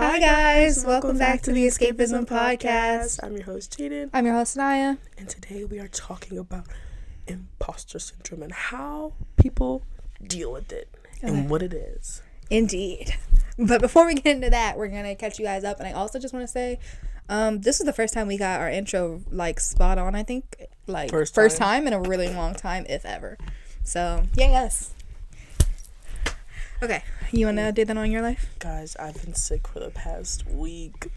Hi guys, welcome back to the Escapism podcast. I'm your host Jaden. I'm your host Naya. And today we are talking about imposter syndrome and how people deal with it and what it is. Indeed. But before we get into that, we're going to catch you guys up. And I also just want to say, this is the first time we got our intro spot on, I think. First time in a really long time, if ever. So, yes. Okay, you want to do that on your life? Guys, I've been sick for the past week.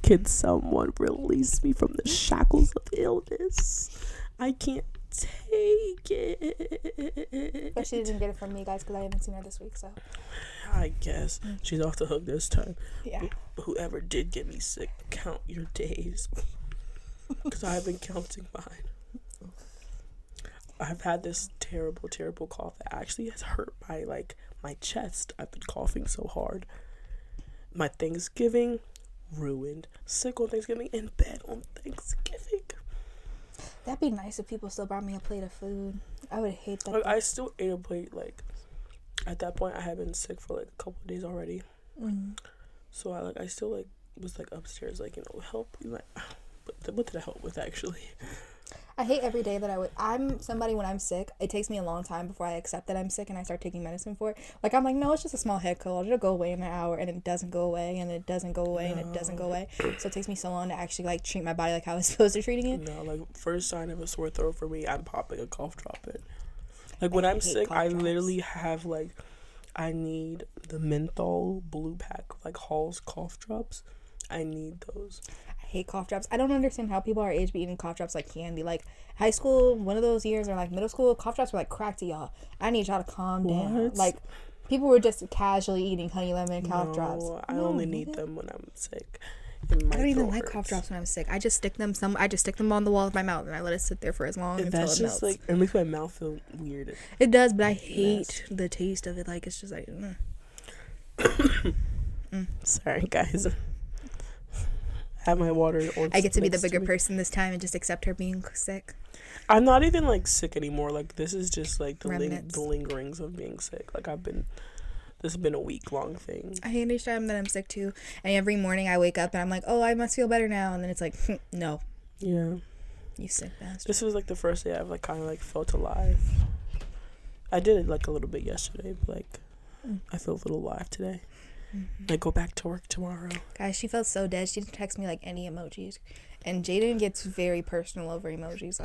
Can someone release me from the shackles of illness? I can't take it. But she didn't get it from me, guys, because I haven't seen her this week, so. I guess she's off the hook this time. Yeah. Whoever did get me sick, count your days. Because I've been counting mine. I've had this terrible, terrible cough that actually has hurt my chest. I've been coughing so hard. My Thanksgiving ruined. Sick on Thanksgiving, in bed on Thanksgiving. That'd be nice if people still brought me a plate of food. I would hate that. I still ate a plate. At that point, I had been sick for a couple of days already. Mm-hmm. So I still was upstairs help. But what did I help with actually? I hate every day that I'm somebody when I'm sick, it takes me a long time before I accept that I'm sick and I start taking medicine for it. I'm like, no, it's just a small head cold. It'll go away in an hour, and it doesn't go away, and it doesn't go away, and it doesn't go away. So it takes me so long to actually, treat my body like how I was supposed to treating it. No, first sign of a sore throat for me, I'm popping a cough drop in. When I'm sick, I literally have, I need the menthol blue pack, Hall's cough drops. I need those. I hate cough drops. I don't understand how people our age be eating cough drops like candy. High school, one of those years, or middle school, cough drops were crack to y'all. I need y'all to calm down. People were just casually eating honey lemon cough drops. I only need them when I'm sick. I don't even like cough drops when I'm sick. I just stick them on the wall of my mouth and I let it sit there for as long until it melts. It makes my mouth feel weird. It does, but I hate the taste of it. It's just Sorry, guys. Have my water on. I get to be the bigger person this time and just accept her being sick. I'm not even sick anymore. This is just the lingerings of being sick. This has been a week-long thing. I hate each time that I'm sick too. And every morning I wake up and I'm like, oh, I must feel better now. And then it's no. Yeah. You sick bastard. This was the first day I've kind of felt alive. I did it a little bit yesterday, but I feel a little alive today. Mm-hmm. I go back to work tomorrow. Guys, she felt so dead. She didn't text me any emojis. And Jaden gets very personal over emojis.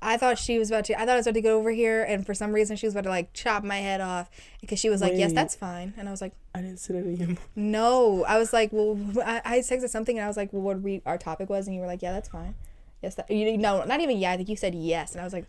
I thought I was about to get over here, and for some reason she was about to chop my head off because she was yes, that's fine. And I was like, I didn't send any emojis. No. I was like, well, I texted something and I was like, well, what our topic was, and you were like, yeah, that's fine. Yes, no, not even yeah. I think you said yes, and I was like,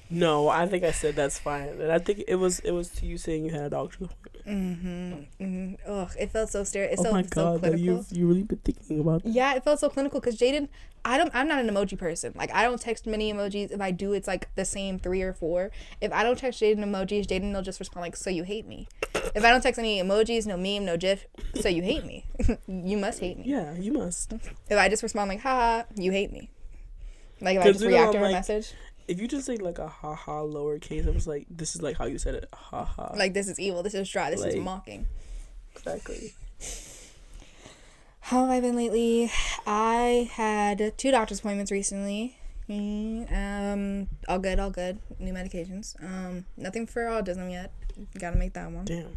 no, I think I said that's fine, and I think it was to you saying you had a doctor's appointment. Ugh, it felt so scary. Oh my god, so you really been thinking about that. Yeah, it felt so clinical because Jaden, I'm not an emoji person. I don't text many emojis. If I do, it's the same 3 or 4. If I don't text Jaden emojis, Jaden will just respond so you hate me. If I don't text any emojis, no meme, no gif, so you hate me. You must hate me. Yeah, you must. If I just respond haha, you hate me. If I just react to her message. If you just say a haha lowercase, I'm just this is how you said it, haha. This is evil, this is dry, this is mocking. Exactly. How have I been lately? I had 2 doctor's appointments recently. All good. New medications. Nothing for autism yet. Gotta make that one. Damn.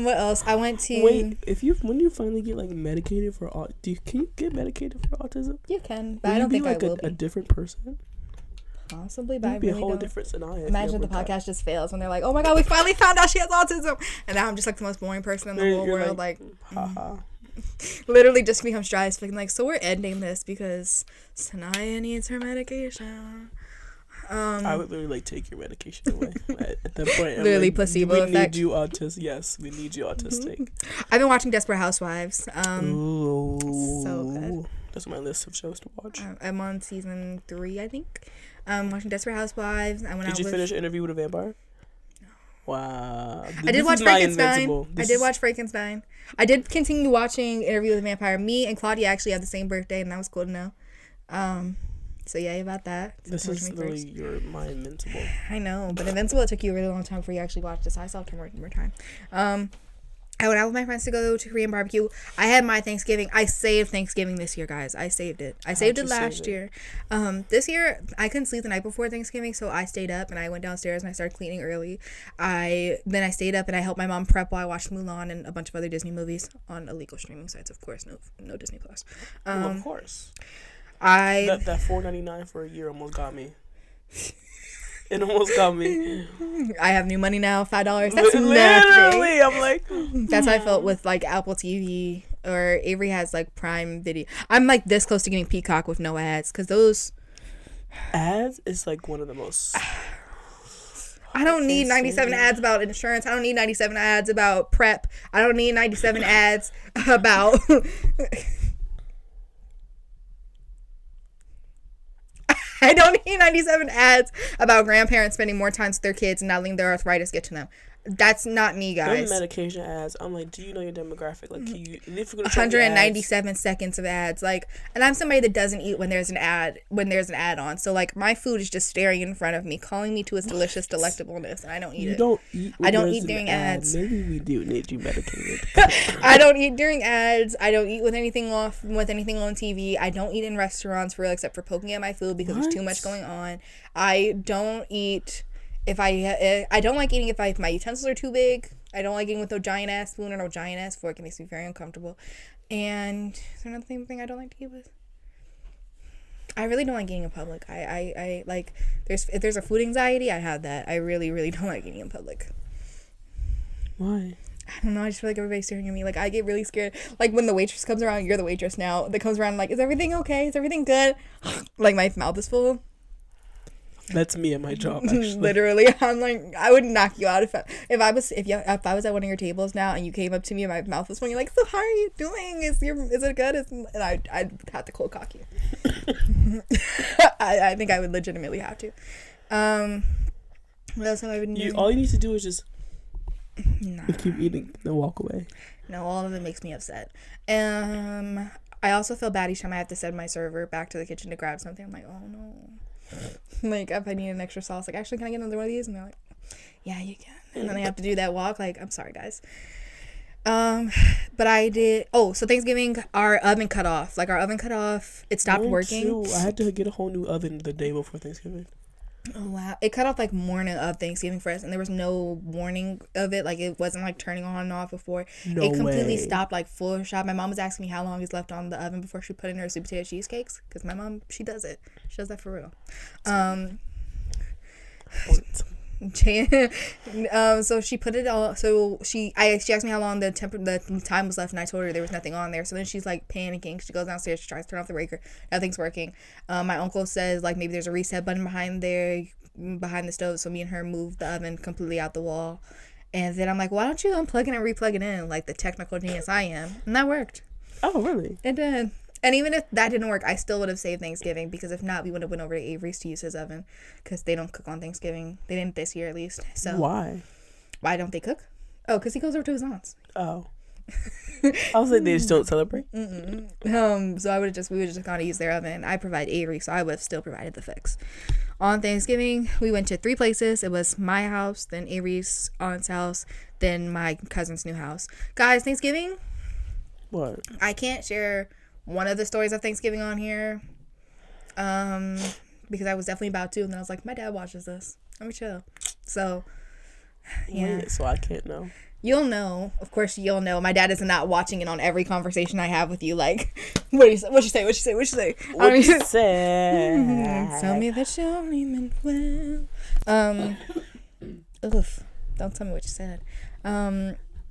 What else? I went to. Wait, when you finally get medicated for can you get medicated for autism? You can, but I don't think I will be a different person. Possibly, but You'd be a whole different scenario. Imagine if the podcast just fails and they're like, "Oh my god, we finally found out she has autism," and now I'm just the most boring person in the whole world. Haha. Literally just becomes dry as fucking. So we're ending this because Sanaya needs her medication. I would literally take your medication away at that point. Literally placebo effect. We need you autistic. Yes, we need you autistic. I've been watching Desperate Housewives. Ooh, so good. That's my list of shows to watch. I'm on season 3, I think. Watching Desperate Housewives. Did you finish Interview with a Vampire? No. Wow. I did watch Frankenstein. I did continue watching Interview with a Vampire. Me and Claudia actually have the same birthday, and that was cool to know. So yay about that. This is literally my Invincible. I know, but Invincible, it took you a really long time before you actually watched this. I saw it more time. I went out with my friends to go to Korean barbecue. I had my Thanksgiving. I saved Thanksgiving this year, guys. I saved it. I saved it last year. This year, I couldn't sleep the night before Thanksgiving, so I stayed up and I went downstairs and I started cleaning early. Then I stayed up and I helped my mom prep while I watched Mulan and a bunch of other Disney movies on illegal streaming sites, of course. No Disney Plus. Well, of course. That $4.99 for a year almost got me. It almost got me. I have new money now, $5. That's literally, nothing. I'm like, that's how I felt with like Apple TV, or Avery has like Prime Video. I'm like this close to getting Peacock with no ads, because those ads is like one of the most. I don't need 97 ads about insurance. I don't need 97 ads about prep. I don't need 97 ads about. I don't need 97 ads about grandparents spending more time with their kids and not letting their arthritis get to them. That's not me, guys. Them medication ads. I'm like, do you know your demographic? Like, can you? If you're gonna 197 seconds of ads. Like, and I'm somebody that doesn't eat when there's an ad. When there's an ad on, so like my food is just staring in front of me, calling me to its delicious delectableness, and I don't eat it. You don't eat. I don't eat during ads. Maybe we do need you medicated. I don't eat during ads. I don't eat with anything on TV. I don't eat in restaurants for real, except for poking at my food because there's too much going on. I don't eat. I don't like eating if my utensils are too big. I don't like eating with no giant ass spoon or no giant ass fork. It makes me very uncomfortable. And is there another thing I don't like to eat with? I really don't like eating in public. I like if there's a food anxiety, I have that. I really, really don't like eating in public. Why? I don't know. I just feel like everybody's staring at me. Like I get really scared. Like when the waitress comes around, you're the waitress now. That comes around like, is everything okay? Is everything good? Like my mouth is full. That's me at my job, actually. Literally, I'm like, I would knock you out if I was at one of your tables now and you came up to me and my mouth was full. You're like, so how are you doing? Is it good? And I'd have to cold cock you. I think I would legitimately have to. What else have I been doing? All you need to do is just keep eating and walk away. No, all of it makes me upset. I also feel bad each time I have to send my server back to the kitchen to grab something. I'm like, oh no. Like if I need an extra sauce, like actually can I get another one of these? And they're like, yeah, you can. And then I have to do that walk. Like, I'm sorry, guys. But I did. Oh, so Thanksgiving, our oven cut off. Like our oven cut off. It stopped working. Too. I had to get a whole new oven the day before Thanksgiving. Oh wow! It cut off like morning of Thanksgiving for us, and there was no warning of it. Like it wasn't like turning on and off before. No it completely way. stopped like full shot. My mom was asking me how long is left on the oven before she put in her sweet potato cheesecakes, because my mom, she does it. She does that for real. So she put it all. So she asked me how long the time was left, and I told her there was nothing on there. So then she's like panicking. She goes downstairs. She tries to turn off the breaker. Nothing's working. My uncle says like maybe there's a reset button behind the stove. So me and her moved the oven completely out the wall. And then I'm like, why don't you unplug it and replug it in like the technical genius I am? And that worked. Oh really? It did. And even if that didn't work, I still would have saved Thanksgiving, because if not, we would have went over to Avery's to use his oven, because they don't cook on Thanksgiving. They didn't this year, at least. So why don't they cook? Oh, because he goes over to his aunt's. Oh. I was like, they just don't celebrate. So we would have just gone to use their oven. I provide Avery, so I would have still provided the fix. On Thanksgiving, we went to 3 places. It was my house, then Avery's aunt's house, then my cousin's new house. Guys, Thanksgiving. What? I can't share one of the stories of Thanksgiving on here, because I was definitely about to, and then I was like, my dad watches this. Let me chill. So, yeah. Wait, so I can't know. You'll know. Of course, you'll know. My dad is not watching it on every conversation I have with you. Like, what you say? What you say? Tell me that you only meant well. Oof. Don't tell me what you said.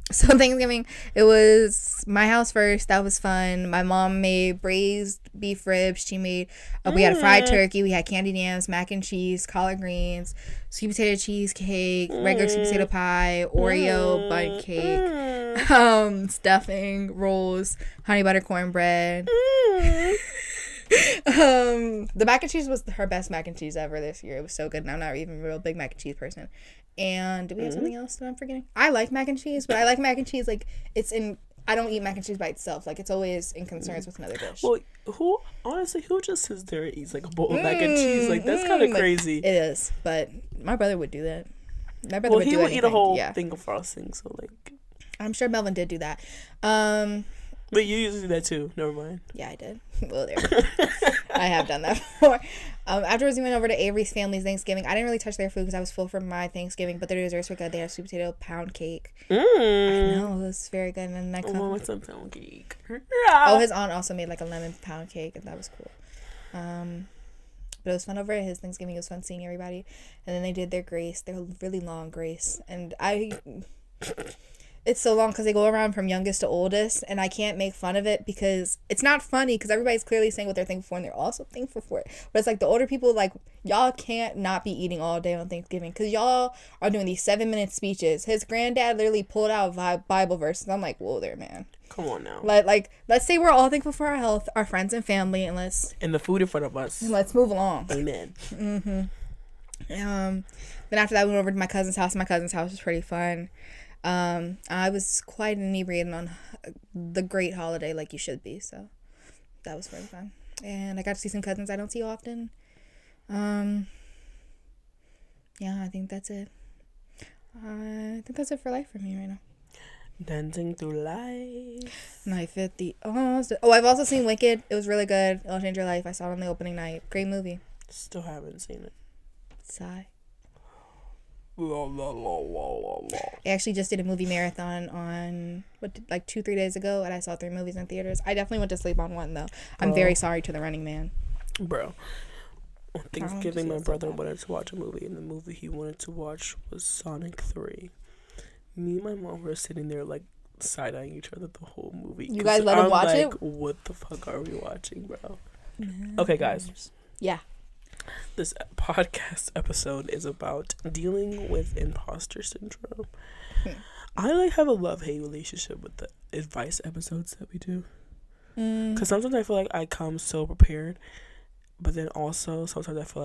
So Thanksgiving, it was my house first. That was fun. My mom made braised beef ribs. She made, we had a fried turkey. We had candied yams, mac and cheese, collard greens, sweet potato cheesecake, regular sweet potato pie, Oreo bundt cake, stuffing, rolls, honey butter cornbread. The mac and cheese was her best mac and cheese ever this year. It was so good, and I'm not even a real big mac and cheese person. And do we have something else that I'm forgetting? I like mac and cheese, but I like mac and cheese like it's in. I don't eat mac and cheese by itself. Like it's always in concerns with another dish. Well, who just sits there and eats like a bowl of mac and cheese? Like that's kind of crazy. It is, but my brother would do that. My brother would do eat a whole yeah. thing of frosting. So like, I'm sure Melvin did do that. But you used to do that too. Never mind. Yeah, I did. Well, there. I have done that before. Afterwards, we went over to Avery's family's Thanksgiving. I didn't really touch their food because I was full for my Thanksgiving, but their desserts were good. They had sweet potato pound cake. I know, it was very good. And then what's a pound cake? Oh, his aunt also made like a lemon pound cake, and that was cool. But it was fun over at his Thanksgiving. It was fun seeing everybody. And then they did their grace, their really long grace. And it's so long because they go around from youngest to oldest, and I can't make fun of it because it's not funny because everybody's clearly saying what they're thankful for, and they're also thankful for it. But it's like the older people, like, y'all can't not be eating all day on Thanksgiving because y'all are doing these 7-minute speeches. His granddad literally pulled out Bible verses. I'm like, whoa there, man. Come on now. Like, let's say we're all thankful for our health, our friends and family, and the food in front of us. And let's move along. Amen. Then after that, we went over to my cousin's house. My cousin's house was pretty fun. I was quite inebriated on the great holiday, like you should be, so that was very fun. And I got to see some cousins I don't see often. Yeah, I think that's it. I think that's it for life for me right now. Dancing through life. Knife at the Oh, I've also seen Wicked. It was really good. It'll change your life. I saw it on the opening night. Great movie. Still haven't seen it. Sigh. I I actually just did a movie marathon on 2-3 days ago, and I saw 3 movies in theaters. I definitely went to sleep on one though. I'm very sorry to the Running Man. Bro, on Thanksgiving, my brother wanted to watch a movie, and the movie he wanted to watch was Sonic 3. Me and my mom were sitting there like side-eyeing each other the whole movie. You guys let him watch it? What the fuck are we watching, bro? Okay, guys. Yeah. This podcast episode is about dealing with imposter syndrome. I have a love-hate relationship with the advice episodes that we do. Because sometimes I feel like I come so prepared, but then also sometimes I feel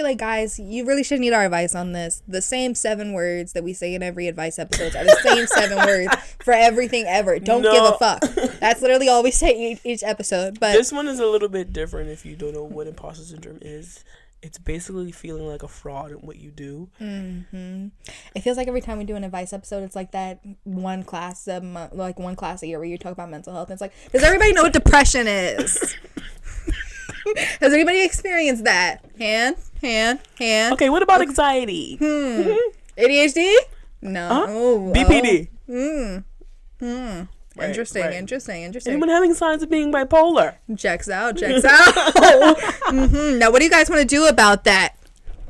like guys, you really should need our advice on this. The same 7 words that we say in every advice episode are the same 7 words for everything ever. Don't give a fuck. That's literally all we say each episode. But this one is a little bit different if you don't know what imposter syndrome is. It's basically feeling like a fraud in what you do. It feels like every time we do an advice episode, it's like that one class a year where you talk about mental health. And it's like, does everybody know what depression is? Has anybody experienced that? Hand. Okay, what about anxiety? ADHD? No. BPD? Right, interesting. Anyone having signs of being bipolar? Checks out. Now, what do you guys want to do about that?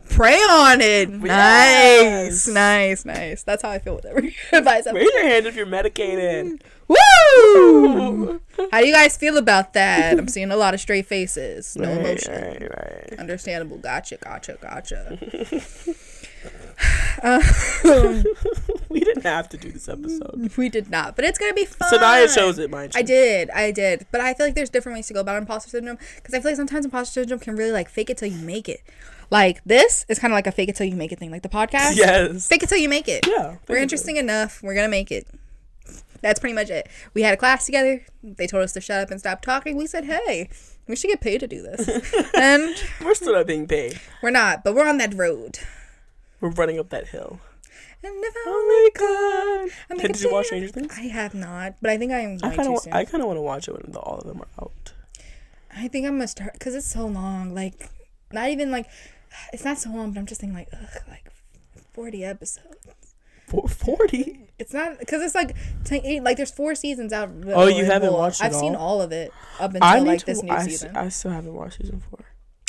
Pray on it. Yes. Nice. That's how I feel with every advice. Raise your hand if you're medicated. Woo! How do you guys feel about that? I'm seeing a lot of straight faces. No emotion. Right. Understandable. Gotcha. We didn't have to do this episode. We did not, but it's gonna be fun. Sanaya chose it, mind you. I did, but I feel like there's different ways to go about imposter syndrome, because I feel like sometimes imposter syndrome can really fake it till you make it. Like, this is kind of like a fake it till you make it thing, like the podcast. Yes, fake it till you make it. Yeah, we're interesting enough, we're gonna make it. That's pretty much it. We had a class together. They told us to shut up and stop talking. We said, hey, we should get paid to do this. And we're still not being paid. We're not, but we're on that road. We're running up that hill. And if I only could. Did you watch Stranger Things? I have not, but I think I'm going to soon. I kind of want to watch it when all of them are out. I think I'm going to start, because it's so long. Like, not even it's not so long, but I'm just thinking 40 episodes. 40? It's not, because it's there's 4 seasons out. Oh, you haven't watched it I've all? seen all of it up until this new season. I still haven't watched season 4.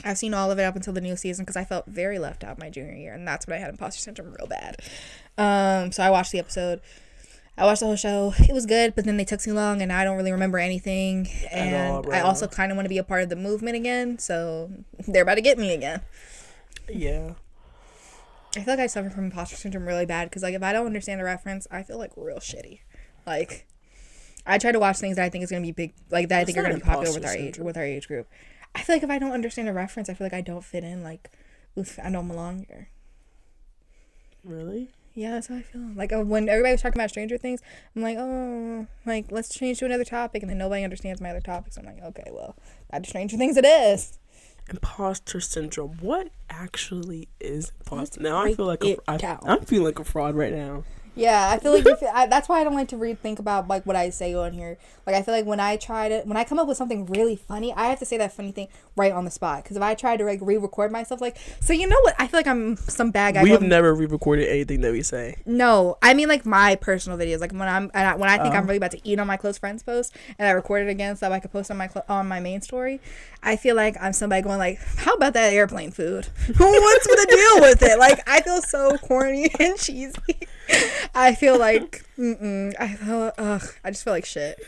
I've seen all of it up until the new season because I felt very left out my junior year, and that's when I had imposter syndrome real bad. So I watched the episode. I watched the whole show. It was good, but then they took too long, and I don't really remember anything. And I also kind of want to be a part of the movement again, so they're about to get me again. Yeah. I feel like I suffer from imposter syndrome really bad because if I don't understand a reference, I feel real shitty. I try to watch things that I think is gonna be big, that I think are gonna be popular with our age group. I feel like if I don't understand a reference, I feel like I don't fit in. I don't belong here. Really? Yeah, that's how I feel. When everybody was talking about Stranger Things, I'm let's change to another topic, and then nobody understands my other topics. I'm like, okay, well, that's Stranger Things it is. Imposter syndrome. What actually is imposter? Now I feel like I'm feeling like a fraud right now. Yeah, I feel like that's why I don't like to think about like what I say on here. Like I feel like when I come up with something really funny, I have to say that funny thing right on the spot. Because if I try to like re-record myself, like, so you know what? I feel like I'm some bad guy. We have never re-recorded anything that we say. No, I mean like my personal videos. Like when I think I'm really about to eat on my close friends post, and I record it again so I can post on my main story. I feel like I'm somebody going like, how about that airplane food? What's the deal with it? Like I feel so corny and cheesy. I feel like I just feel like shit.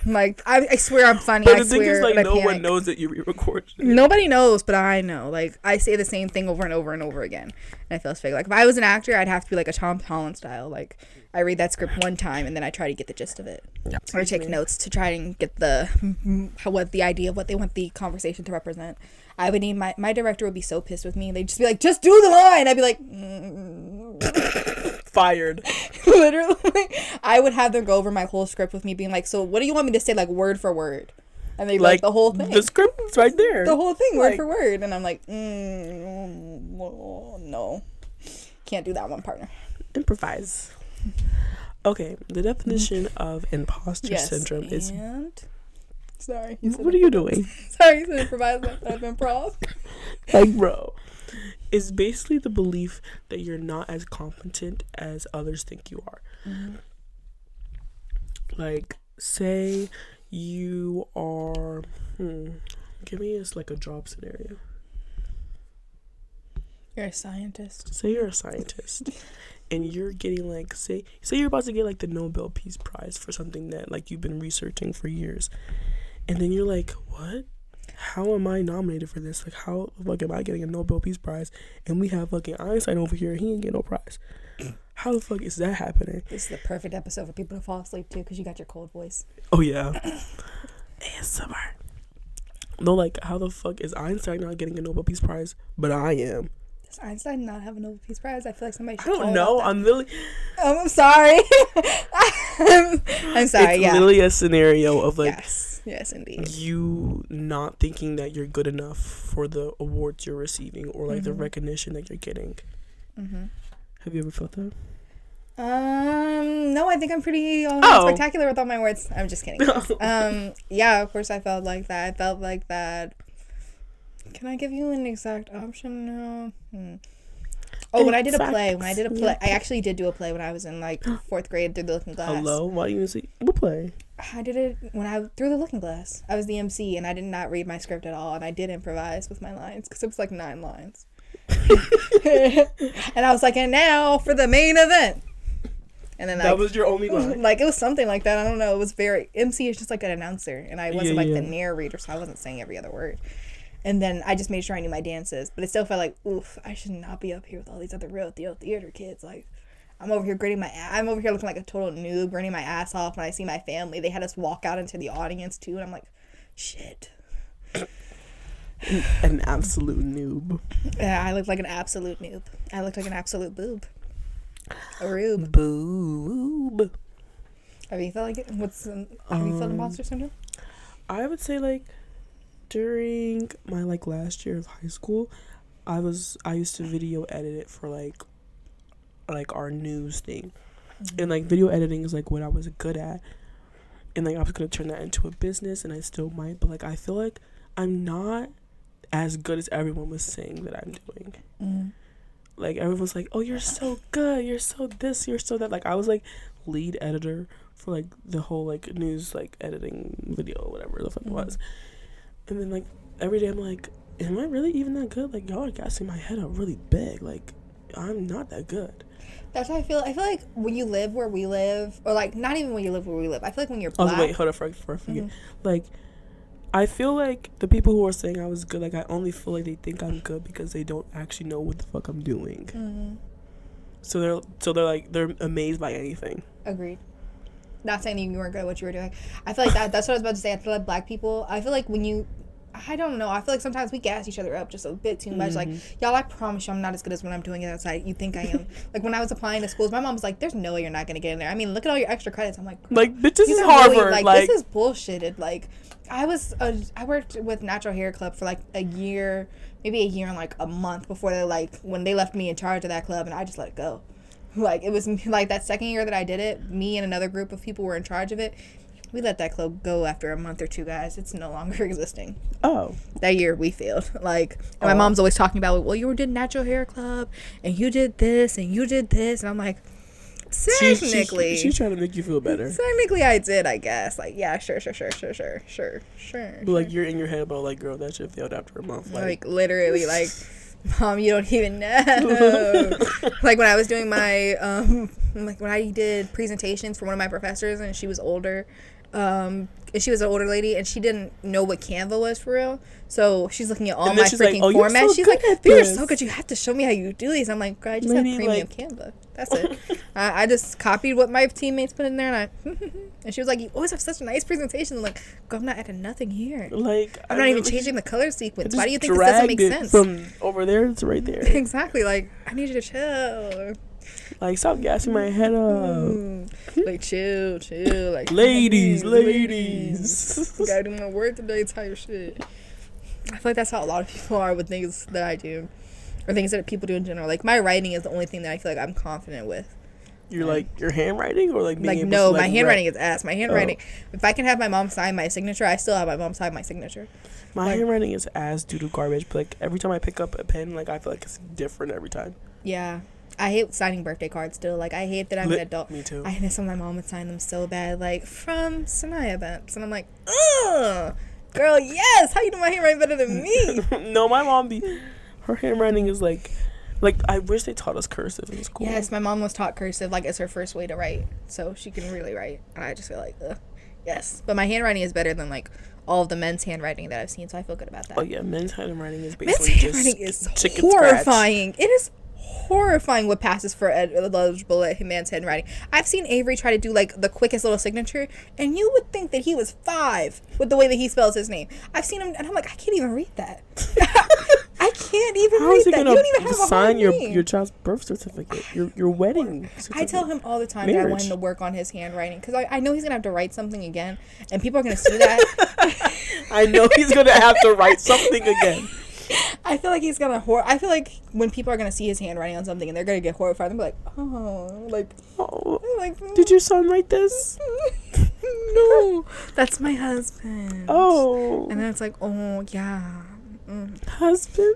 Like I swear I'm funny. But the thing is, like, no one knows that you re-recorded it. Nobody knows, but I know. Like I say the same thing over and over and over again, and I feel fake. Like if I was an actor, I'd have to be like a Tom Holland style. Like I read that script one time and then I try to get the gist of it, or take notes to try and get the idea of what they want the conversation to represent. I would need my director would be so pissed with me. They'd just be like, just do the line. I'd be like, fired. Literally, I would have them go over my whole script with me, being like, so what do you want me to say, like word for word? And they like the whole thing. The script is right there. The whole thing, word for word. And I'm like, no, can't do that one, partner. Improvise. Okay, the definition of imposter syndrome is. Sorry. What are you doing? Sorry, you said improvise like that. Improv. Like, bro, it's basically the belief that you're not as competent as others think you are. Mm-hmm. Like, say you are. Give me like a job scenario. You're a scientist. Say you're a scientist. And you're getting like, say you're about to get like the Nobel Peace Prize for something that like you've been researching for years. And then you're like, what? How am I nominated for this? Like, how the fuck am I getting a Nobel Peace Prize? And we have fucking Einstein over here. He ain't get no prize. How the fuck is that happening? This is the perfect episode for people to fall asleep to because you got your cold voice. Oh, yeah. ASMR. No, like, how the fuck is Einstein not getting a Nobel Peace Prize, but I am? Does Einstein not have a Nobel Peace Prize? I feel like somebody should I don't know. I'm literally... I'm sorry. I'm sorry, it's literally a scenario of like... Yes, indeed. You not thinking that you're good enough for the awards you're receiving or like the recognition that you're getting. Mm-hmm. Have you ever felt that? No, I think I'm pretty spectacular with all my words. I'm just kidding. Yeah, of course I felt like that. I felt like that. Can I give you an exact option? No. Oh, when I did a play, I actually did do a play when I was in like 4th grade through the Looking Glass. Hello? Why do you see what play? I did it through the Looking Glass. I was the MC and I did not read my script at all, and I did improvise with my lines because it was like 9 lines. And I was like, and now for the main event. And then that was your only line. Like it was something like that. I don't know. It was very MC is just like an announcer, and I wasn't the narrator, so I wasn't saying every other word. And then I just made sure I knew my dances, but it still felt like, oof, I should not be up here with all these other real theater kids. Like, I'm over here looking like a total noob, gritting my ass off. When I see my family, they had us walk out into the audience too, and I'm like, shit. An absolute noob. Yeah, I looked like an absolute noob. I looked like an absolute boob. A rube. Boob. Have you felt like it? Have you felt imposter syndrome? I would say like during my like last year of high school, I used to video edit it for like our news thing. And like video editing is like what I was good at, and like I was gonna turn that into a business, and I still might, but like I feel like I'm not as good as everyone was saying that I'm doing. Like everyone was like, oh, you're so good, you're so this, you're so that. Like I was like lead editor for like the whole like news like editing video, whatever the fuck it was. And then like every day I'm like, am I really even that good? Like y'all are gassing my head up really big. Like I'm not that good. That's how I feel. I feel like when you live where we live, or like not even when you live where we live. I feel like when you're black. Oh wait, hold on, for I forget. Like I feel like the people who are saying I was good, like I only feel like they think I'm good because they don't actually know what the fuck I'm doing. So they're amazed by anything. Agreed. Not saying that you weren't good at what you were doing. I feel like that's what I was about to say. I feel like black people, I feel like when you, I don't know, I feel like sometimes we gas each other up just a bit too much. Like, y'all, I promise you I'm not as good as when I'm doing it outside. You think I am. Like, when I was applying to schools, my mom was like, there's no way you're not going to get in there. I mean, look at all your extra credits. I'm like, bitch, this is Harvard. Really, like, this is bullshitted. Like, I worked with Natural Hair Club for like a year, maybe a year and like a month before when they left me in charge of that club, and I just let it go. Like, it was, like, that second year that I did it, me and another group of people were in charge of it. We let that club go after a month or two, guys. It's no longer existing. Oh. That year, we failed. Like, and my mom's always talking about, well, you did natural hair club, and you did this, and you did this. And I'm like, technically. She's trying to make you feel better. Technically, I did, I guess. Like, yeah, sure. But, like, you're in your head about, like, girl, that shit failed after a month. Like literally, like, Mom, you don't even know. Like, when I was doing my, like, when I did presentations for one of my professors, and she was older, and she was an older lady, and she didn't know what Canva was for real. So she's looking at all my freaking formats. So she's like, you're so good. You have to show me how you do these. I'm like, girl, I just have premium Canva. That's it. I just copied what my teammates put in there, and and she was like, you always have such a nice presentation. I'm like, girl, I'm not adding nothing here. Like, I'm not even changing the color sequence. Why do you think this doesn't make sense? From over there to right there. Exactly. Like, I need you to chill. Like, stop gassing my head up. Like, chill. Like, ladies. Gotta do my work today type shit. I feel like that's how a lot of people are with things that I do. Or things that people do in general. Like, my writing is the only thing that I feel like I'm confident with. You're like, your handwriting? Or like being able no, to, like, my handwriting is ass. My handwriting, if I can have my mom sign my signature, I still have my mom sign my signature. My handwriting is ass due to garbage. But, like, every time I pick up a pen, like, I feel like it's different every time. Yeah. I hate signing birthday cards still. Like, I hate that I'm an adult. Me too. I miss when my mom would sign them so bad. Like, from Sanaya events. And I'm like, ugh. Girl, yes. How you do my handwriting better than me? No, my mom her handwriting is like I wish they taught us cursive in school. Yes, my mom was taught cursive. Like, it's her first way to write. So she can really write. And I just feel like, ugh. Yes. But my handwriting is better than, like, all of the men's handwriting that I've seen. So I feel good about that. Oh, yeah. Men's handwriting is basically just is chicken horrifying. Scratch. It is horrifying what passes for eligible at man's handwriting. I've seen Avery try to do, like, the quickest little signature, and you would think that he was 5 with the way that he spells his name. I've seen him, and I'm like, I can't even read that. I can't even read that. You don't even have a sign whole name. your child's birth certificate, your wedding certificate. I tell him all the time that I want him to work on his handwriting, because I know he's gonna have to write something again, and people are gonna see that. I know he's gonna have to write something again. I feel like he's gonna I feel like when people are gonna see his handwriting on something and they're gonna get horrified and be like, did your son write this? No, that's my husband. Oh. And then it's like, oh yeah. Husband?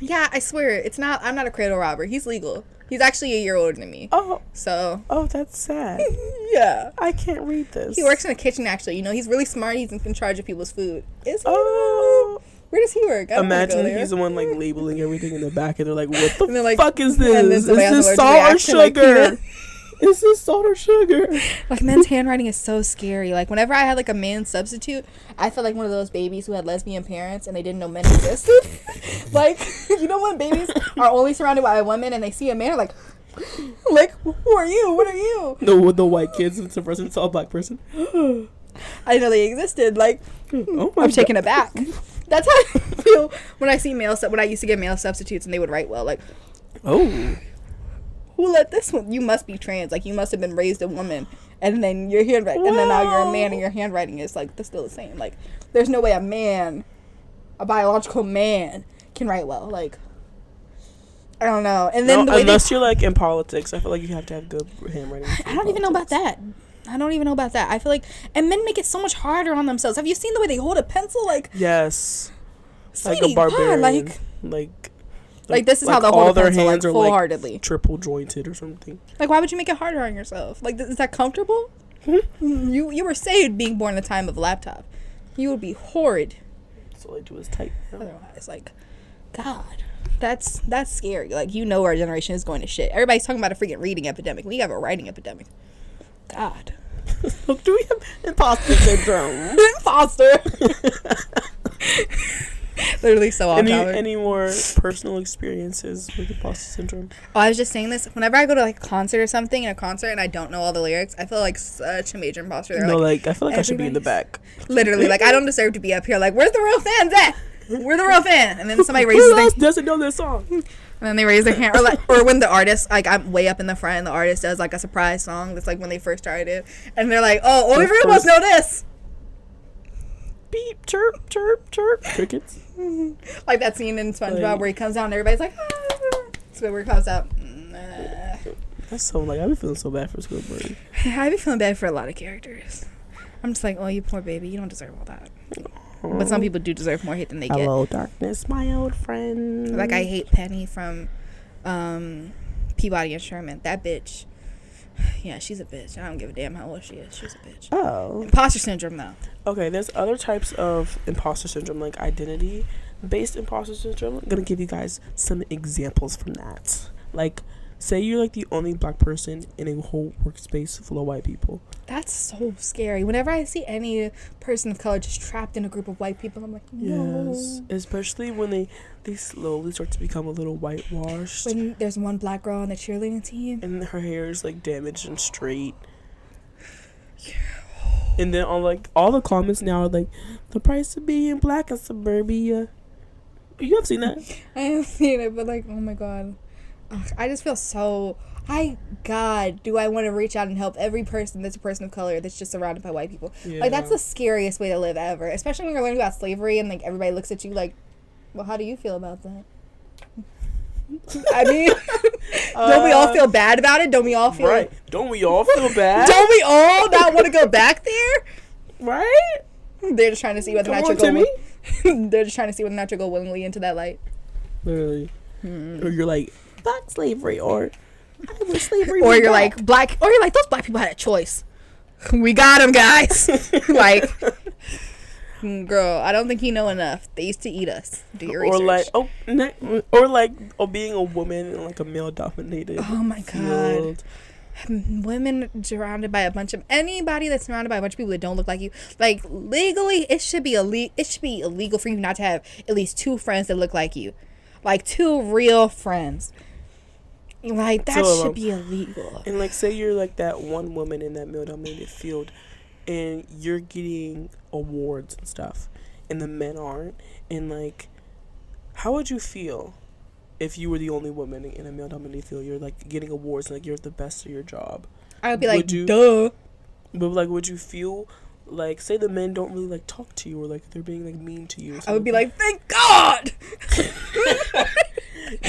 Yeah, I swear, it's not. I'm not a cradle robber. He's legal. He's actually a year older than me. Oh. So. Oh, that's sad. Yeah. I can't read this. He works in a kitchen, actually. You know, he's really smart. He's in charge of people's food. Oh. Where does he work? Imagine he's the one, like, labeling everything in the back, and they're like, what the like, fuck is this? Is this salt or sugar? Is this salt or sugar? Like, men's handwriting is so scary. Like, whenever I had, like, a man substitute, I felt like one of those babies who had lesbian parents and they didn't know men existed. Like, you know when babies are only surrounded by women and they see a man, like, who are you? What are you? The white kids, it's a person, it's all black person. I didn't know they existed. Like, I'm taken aback. That's how I feel when I see when I used to get male substitutes and they would write well. Like, oh. Who let this one? You must be trans. Like, you must have been raised a woman, and then your handwriting, and then now you're a man, and your handwriting is like still the same. Like, there's no way a biological man, can write well. Like, I don't know. And then unless you're like in politics, I feel like you have to have good handwriting. I don't even know about that. I feel like, and men make it so much harder on themselves. Have you seen the way they hold a pencil? Like, yes, sweetie, like a barbarian. Like this is how they'll hold a pencil, hands like, are full-heartedly. Like triple jointed or something. Like, why would you make it harder on yourself? Like, is that comfortable? You were saved being born in the time of a laptop. You would be horrid. So all I do is type. Otherwise, like, God, that's scary. Like, you know, our generation is going to shit. Everybody's talking about a freaking reading epidemic. We have a writing epidemic. God. Look, do we have imposter syndrome? Imposter. Literally so off topic. Any more personal experiences with imposter syndrome? Oh, I was just saying this. Whenever I go to, like, a concert or something, in a concert, and I don't know all the lyrics, I feel like such a major imposter. They're I feel like I should be in the back. Literally, like, I don't deserve to be up here. Like, where's the real fans at? We're the real fan. And then somebody raises Who else doesn't know this song? And then they raise their hand. Or when the artist, like, I'm way up in the front, and the artist does, like, a surprise song that's, like, when they first started it. And they're like, oh, only real ones know this. Beep, chirp, chirp, chirp. Crickets. Like that scene in SpongeBob where he comes out and everybody's like, ah. So where he comes out. That's so like I be feeling so bad for Squidward. I be feeling bad for a lot of characters. I'm just like, oh, you poor baby, you don't deserve all that. But some people do deserve more hate than they get. Hello, darkness, my old friend. Like I hate Penny from Peabody and Sherman. That bitch. Yeah, she's a bitch. I don't give a damn how old she is. She's a bitch. Oh. Imposter syndrome, though. Okay, there's other types of imposter syndrome, like identity-based imposter syndrome. I'm gonna give you guys some examples from that. Like, say you're like the only black person in a whole workspace full of white people. That's so scary. Whenever I see any person of color just trapped in a group of white people, I'm like, no. Yes, especially when they slowly start to become a little whitewashed. When there's one black girl on the cheerleading team. And her hair is like damaged and straight. And then on like all the comments now are like, the price of being black in suburbia. You have seen that? I haven't seen it, but like, oh my god. Ugh, I just feel so... do I want to reach out and help every person that's a person of color that's just surrounded by white people. Yeah. Like, that's the scariest way to live ever. Especially when you're learning about slavery and, like, everybody looks at you like, well, how do you feel about that? I mean, don't we all feel bad about it? Don't we all feel... Right. Don't we all feel bad? Don't we all not want to go back there? Right? They're just trying to see whether or not you'll go... They're just trying to see whether or not you'll go willingly into that light. Literally. Or you're like, fuck slavery, or... I wish slavery or you're back. Like black, or you're like those black people had a choice. We got them, guys. Like, girl, I don't think you know enough. They used to eat us. Do your research. Or being a woman in like a male dominated. Oh my god. Women surrounded by a bunch of anybody that's surrounded by a bunch of people that don't look like you. Like legally, it should be illegal for you not to have at least 2 friends that look like you, like 2 real friends. Like, that should be illegal. And, like, say you're, like, that one woman in that male-dominated field, and you're getting awards and stuff, and the men aren't, and, like, how would you feel if you were the only woman in a male-dominated field? You're, like, getting awards, and, like, you're the best at your job. I would be like, duh. But, like, would you feel... Like, say the men don't really, like, talk to you, or, like, they're being, like, mean to you. I would be like, thank God!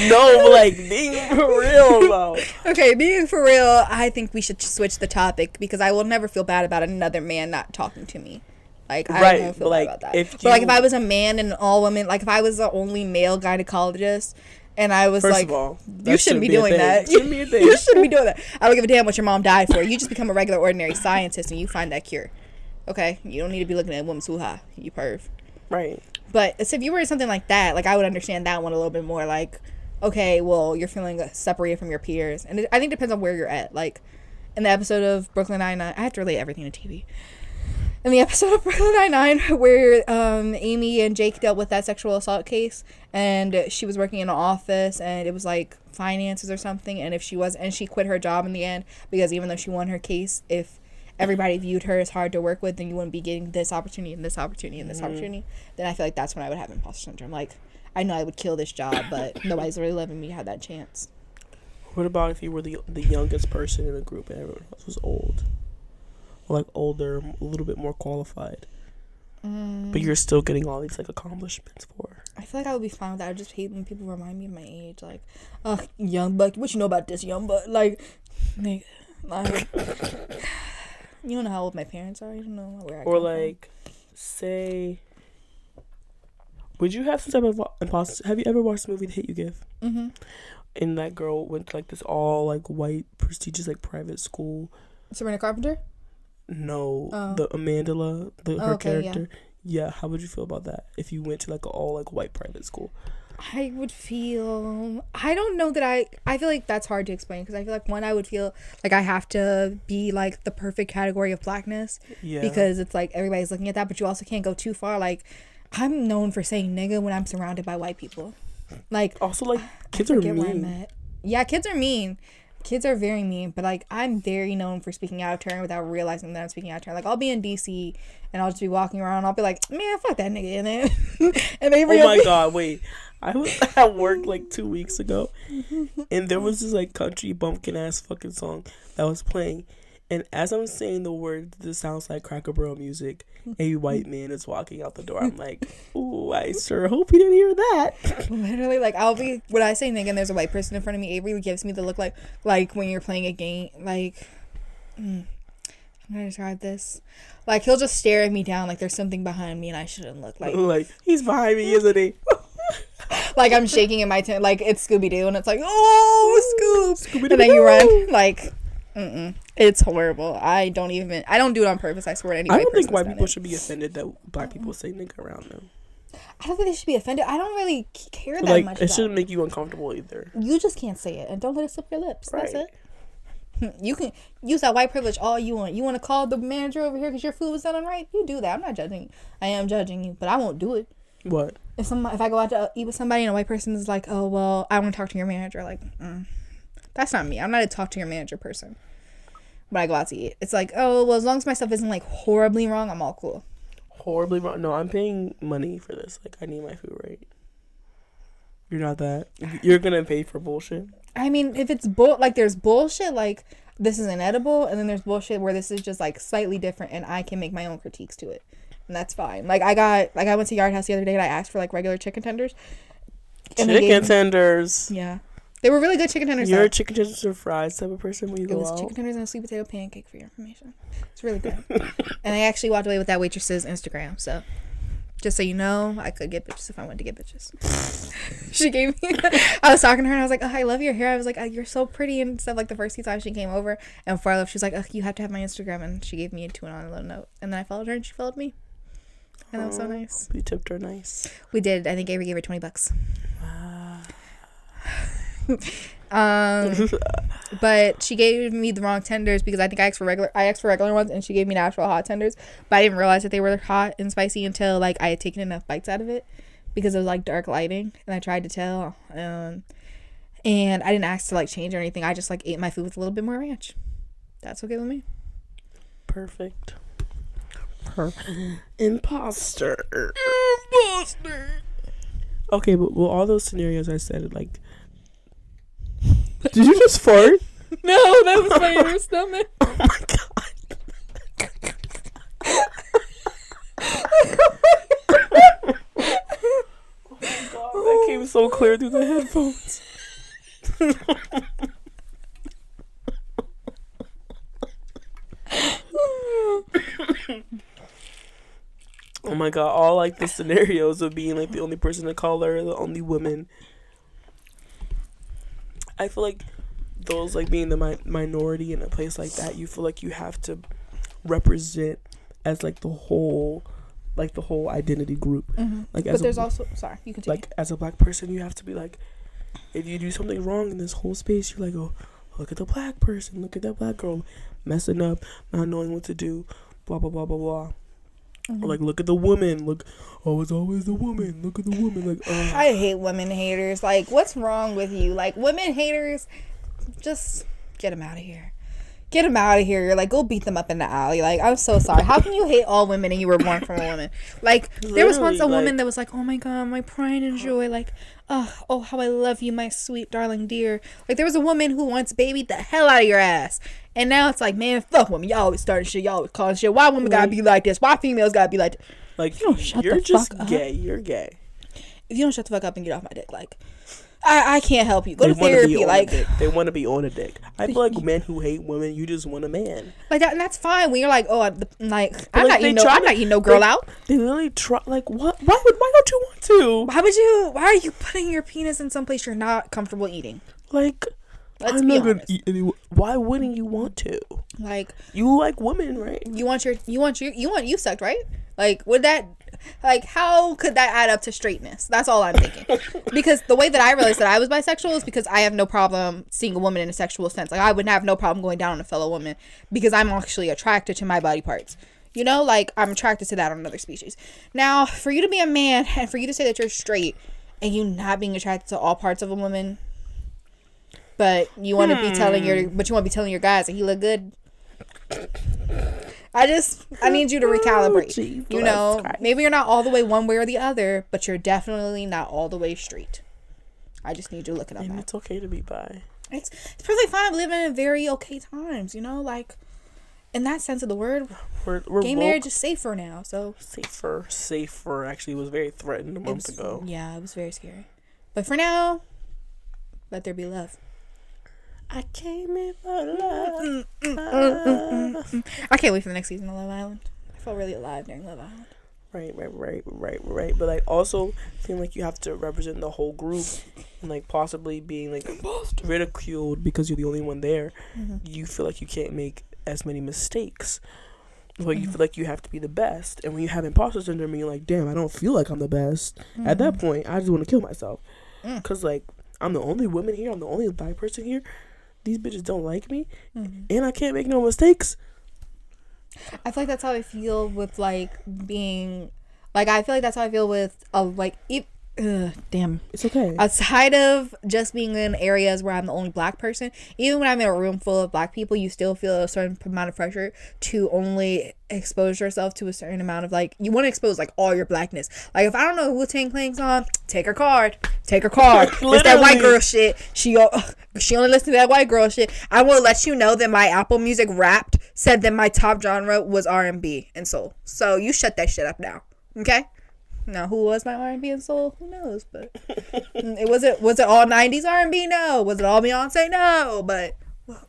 No, like, being for real, though. Okay, being for real, I think we should switch the topic, because I will never feel bad about another man not talking to me. Like, I don't feel bad about that. But, like, if I was a man and all women, like, if I was the only male gynecologist, and I was First like, of all, you shouldn't be doing that. You shouldn't be doing that. I don't give a damn what your mom died for. You just become a regular, ordinary scientist, and you find that cure. Okay? You don't need to be looking at a woman's hoo-ha. You perv. Right. But if you were something like that, like, I would understand that one a little bit more. Like, okay, well, you're feeling separated from your peers. And I think it depends on where you're at. Like, in the episode of Brooklyn Nine-Nine, I have to relate everything to TV. In the episode of Brooklyn Nine-Nine where Amy and Jake dealt with that sexual assault case, and she was working in an office, and it was like finances or something, and she quit her job in the end, because even though she won her case, if everybody viewed her as hard to work with, then you wouldn't be getting this opportunity and this opportunity and this opportunity. Then I feel like that's when I would have imposter syndrome. Like, I know I would kill this job, but nobody's really letting me have that chance. What about if you were the youngest person in a group and everyone else was old? Or, like, older, a little bit more qualified. But you're still getting all these, like, accomplishments for. I feel like I would be fine with that. I just hate when people remind me of my age. Like, young buck, what you know about this young buck? Like, you don't know how old my parents are. You don't know where I come like, from. Say, would you have some type of imposter? Have you ever watched the movie The Hate You Give? Mm-hmm. And that girl went to, like, this all, like, white, prestigious, like, private school. Sabrina Carpenter? No, the Amandla, her character. Yeah. How would you feel about that if you went to, like, an all, like, white private school? I would feel... I don't know that I feel like that's hard to explain, because I feel like, one, I would feel like I have to be, like, the perfect category of blackness. Yeah. Because it's, like, everybody's looking at that, but you also can't go too far. Like, I'm known for saying nigga when I'm surrounded by white people. Like... Also, like, kids are mean. Where I'm at. Yeah, kids are mean. Kids are very mean, but, like, I'm very known for speaking out of turn without realizing that I'm speaking out of turn. Like, I'll be in DC, and I'll just be walking around, and I'll be like, man, fuck that nigga in there. And they oh my god, wait. I was at work, like, 2 weeks ago, and there was this, like, country bumpkin-ass fucking song that was playing, And as I'm saying the word, this sounds like Cracker Barrel music. A white man is walking out the door. I'm like, ooh, I sure hope he didn't hear that. Literally, like, when I say nigga and there's a white person in front of me, Avery gives me the look like when you're playing a game, like, I'm gonna describe this. Like, he'll just stare at me down like there's something behind me and I shouldn't look. Like he's behind me, isn't he? Like, I'm shaking in my tent, like, it's Scooby-Doo, and it's like, oh, Scooby-Doo, and then you run, like, it's horrible. I don't do it on purpose, I swear to anybody. I don't think white people should be offended that black people say nigga around them. I don't think they should be offended. I don't really care that like, much. It shouldn't make you uncomfortable either. You just can't say it, and don't let it slip your lips. Right. That's it. You can use that white privilege all you want. You want to call the manager over here because your food was done right? You do that. I'm not judging. I am judging you, but I won't do it. What? If I go out to eat with somebody and a white person is like, oh, well, I want to talk to your manager. Like, that's not me. I'm not a talk to your manager person. When I go out to eat, it's like, oh, well, as long as my stuff isn't, like, horribly wrong, I'm all cool. Horribly wrong? No, I'm paying money for this. Like, I need my food right. You're not that. You're going to pay for bullshit? I mean, if it's there's bullshit, like, this is inedible, and then there's bullshit where this is just, like, slightly different, and I can make my own critiques to it. And that's fine. Like, I went to Yard House the other day and I asked for, like, regular chicken tenders. Chicken tenders. Yeah. They were really good chicken tenders. You're a chicken tenders or fries type of person when you go out? It was chicken tenders and a sweet potato pancake, for your information. It's really good. And I actually walked away with that waitress's Instagram, so just so you know, I could get bitches if I wanted to get bitches. She gave me, I was talking to her and I was like, oh, I love your hair. I was like, oh, you're so pretty and stuff, like the first few times she came over. And before I left, she was like, oh, you have to have my Instagram. And she gave me a little note. And then I followed her and she followed me. And that was so nice. We tipped her nice. We did. I think Avery gave her $20. But she gave me the wrong tenders because I think I asked for regular ones and she gave me natural hot tenders, but I didn't realize that they were hot and spicy until like I had taken enough bites out of it because it was like dark lighting and I tried to tell and I didn't ask to like change or anything. I just like ate my food with a little bit more ranch. That's okay with me. Perfect. Imposter. Okay, but well, all those scenarios I said, like, did you just fart? No, that was my inner stomach. Oh my god. Oh my god, that came so clear through the headphones. Oh my god, all like the scenarios of being like the only person of color, the only woman. I feel like those like being the minority in a place like that, you feel like you have to represent as like the whole identity group. Mm-hmm. Like, but there's also you continue. Like as a black person, you have to be like, if you do something wrong in this whole space, you're like, oh, look at the black person, look at that black girl messing up, not knowing what to do, blah blah blah blah blah. Mm-hmm. Or like, look at the woman. Look, oh, it's always the woman. Look at the woman. Like, I hate women haters. Like, what's wrong with you? Like, women haters, just get them out of here. Get them out of here. Like, go beat them up in the alley. Like, I'm so sorry. How can you hate all women and you were born from a woman? Like, there was once a woman that was like, oh my god, my pride and joy. Like, oh, how I love you, my sweet darling dear. Like, there was a woman who once babied the hell out of your ass. And now it's like, man, fuck women. Y'all always starting shit. Y'all always calling shit. Why women gotta be like this? Why females gotta be like this? Like, you don't shut you're the just fuck gay. Up. You're gay. If you don't shut the fuck up and get off my dick, like, I can't help you. Go to therapy. Like, they want to be on a dick. I feel like men who hate women, you just want a man. Like that, and that's fine. When you're like, oh, I'm not eating no girl out. They literally try. Like, what? Why don't you want to? Why are you putting your penis in some place you're not comfortable eating? Like, let's be honest. Gonna eat anyway. Why wouldn't you want to? Like, you like women, right? You sucked, right? Like, would that? Like, how could that add up to straightness? That's all I'm thinking. Because the way that I realized that I was bisexual is because I have no problem seeing a woman in a sexual sense. Like, I would have no problem going down on a fellow woman because I'm actually attracted to my body parts. You know, like, I'm attracted to that on another species. Now, for you to be a man and for you to say that you're straight and you not being attracted to all parts of a woman, but you want to be telling your guys that he look good. I need you to recalibrate. Geez, you know, maybe you're not all the way one way or the other, but you're definitely not all the way straight. I just need you to look it up. And it's okay to be bi. It's perfectly fine. I'm living in very okay times, you know, like, in that sense of the word, we're gay woke. marriage is safer now. So Safer actually was very threatened a month ago. Yeah, it was very scary. But for now, let there be love. I came in for love. I can't wait for the next season of Love Island. I felt really alive during Love Island. Right. But like also feeling like you have to represent the whole group and like possibly being like ridiculed because you're the only one there. You feel like you can't make as many mistakes. Like you feel like you have to be the best. And when you have imposter syndrome and you're like, damn, I don't feel like I'm the best. At that point, I just want to kill myself. Because like I'm the only woman here. I'm the only black person here. These bitches don't like me. And I can't make no mistakes. I feel like that's how I feel with like being like I feel like that's how I feel with damn, it's okay. Outside of just being in areas where I'm the only black person, even when I'm in a room full of black people, you still feel a certain amount of pressure to only expose yourself to a certain amount of like you want to expose like all your blackness. Like if I don't know who Wu-Tang Clang's on, take her card. It's that white girl shit. She only listens to that white girl shit. I will let you know that my Apple Music Wrapped said that my top genre was R&B and soul. So you shut that shit up now, okay? Now, who was my R&B and soul? Who knows? But was it all 90s R&B? No. Was it all Beyonce? No. But